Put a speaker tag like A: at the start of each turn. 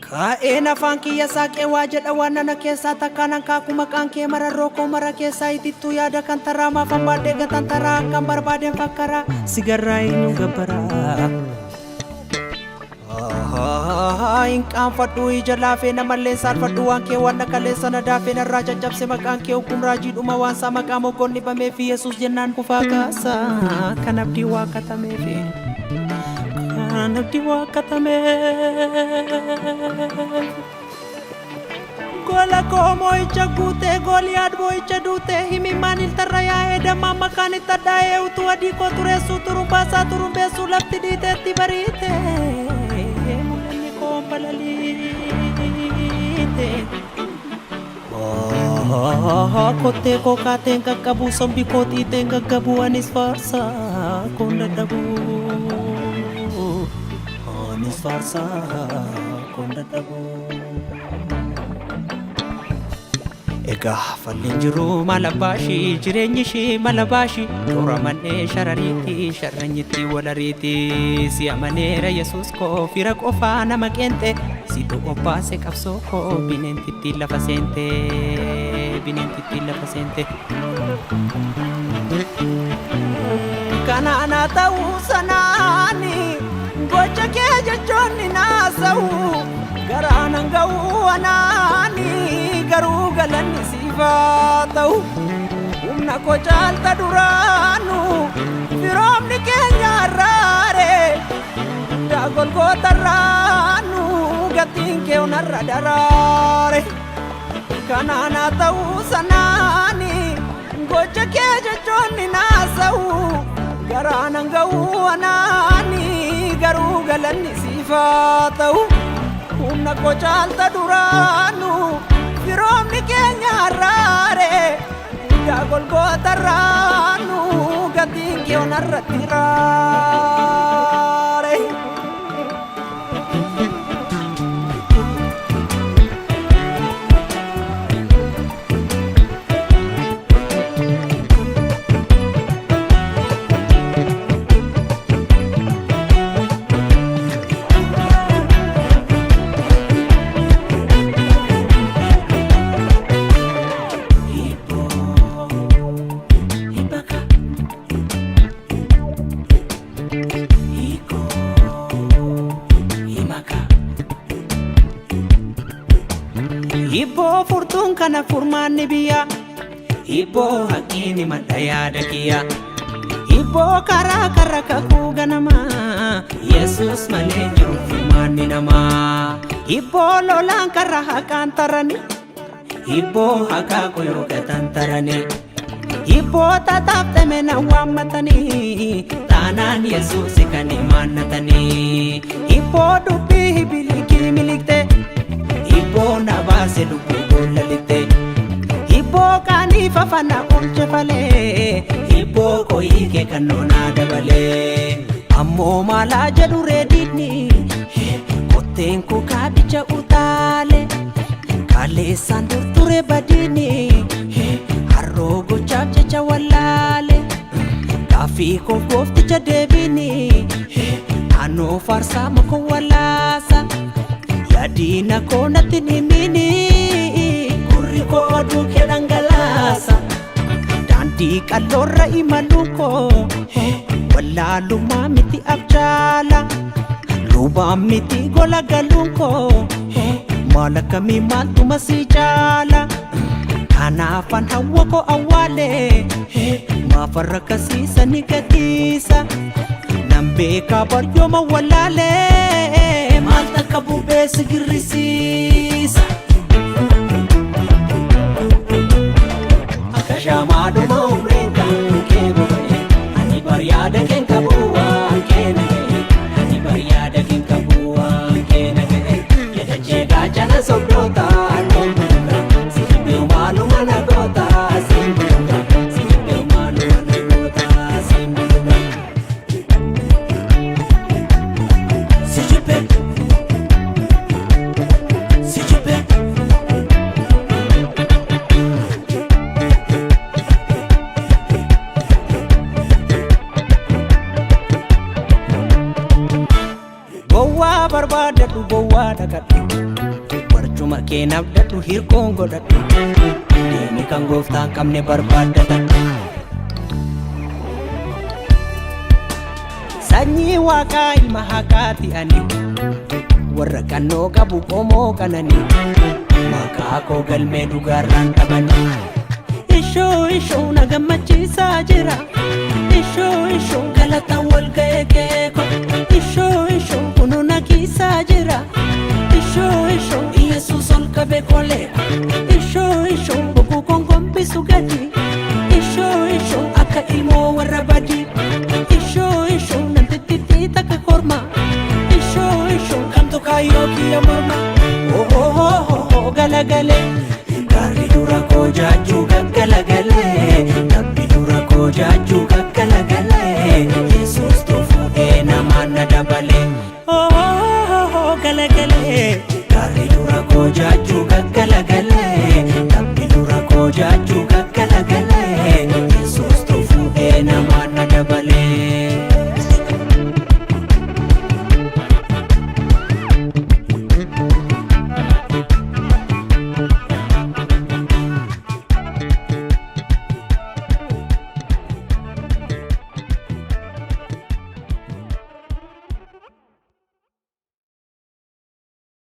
A: Kaena funky ya sake wajada wanana kesa takanan kaku makan ke mararoko marakesa itu ya ada kantarama pambade gantantara gambar baden fakara sigara inu gabara ingkang fadu ijala fe na malesar fadu anke wana kalesa na dafe na raja jab se makan ke hukum raji umawan sama kamu koni pamefi Yesus jenan kufakasa kanap diwa kata mefi nagdiwa katame gola como ichagute goliad boy chadute himi manil taraya eda mama kanita dae utu adiko turesu turumbasa turumbesu lapti dite tibarite mulani kompalalite kote ko katen kakabu sombi koti tenga gabu anis farsa konda dabu farsa konda dabu ega falin jiru malabashi jirenyishi malabashi toramane sharariti sharanyiti walariti siamanera Yesus ko fira kofa na makente situ opa se kapso ko binentiti la facente kana ana tau sanani gocha keja jonni nasau garana ngau anani garu galani sifatau umna ko jalta duranu firom ni kenya rare dagol ko taranu gatin ke onarra darare kanana tau sanani gocha keja jonni nasau garana ngau anani garu galani sifatau umna ko jalta duranu firom ni kenya rare dagol ko taranu gatin ke onarra tirare Ibo furtun kana furmanni biya Ibo hakini madaya dakiya Ibo kara kara kaku ganama Yesus malenjuru furmanni nama Ibo lolan kara hakantarani Ibo haka koyo katantarani Ibo tatap temena wamatani Tanan Yesus ikani manatani Ibo dupi hibiliki milikte Ibo na base dupu golalite Ibo kani fafana ulche fale Ibo ko ike kanona dabale Ammo mala jadu redini Kotenku kadicha utale Kale sandur ture badini Harrogo chapchecha walale Kafi ko kofticha debini Ano farsa mako walasa Yadina ko natinimini Kurri ko aduke dangalasa Danti kalora imaluko Wala lumamiti abjala Lumamiti gola galunko Malakami maltumasi jala Hanafan hawa ko awale Mafarakasi sa nigatisa Nambe ka baryo mawalale Malta kabube sigirisis Akashamadu maumrenga kebube Ani bariyada ken kabuwa kenage Ani bariyada ken kabuwa kenage Yeda chega jana sobdota Nombuka Sijibe umalu managota Simbuka Sijibe umalu managota Simbuka Sijibe barbaadadhu gowwaa dhaqadhu barcuma kee nabdadhu hirkoon godhadhu deemi kan gooftaan qabne barbaadatan sanyii waaqaa ilma haqaati ani warra qannoo qabu qomoo kanani maqaa koo galmee dhugaarraan dhabani ishoo na gammachiisaa jira ishoo galata wal ga'ee keeko ishoo kunu na kiisaa jira ishoo Yesuus ol qabe kolee ishoo boquu kongombisu gadi ishoo akka ilmoo warra badii ishoo nantittitti takka korma ishoo kamtu kaayoo kiyya morma galagale gaarri dura koo jaajuu gaggalagale namni dura koo jaajuu gaggalagale Yesuus tufuudhee namaan na dabale galagale gaarri dura koo jaajuu gaggalagale namni dura koo jaajuu gaggalagale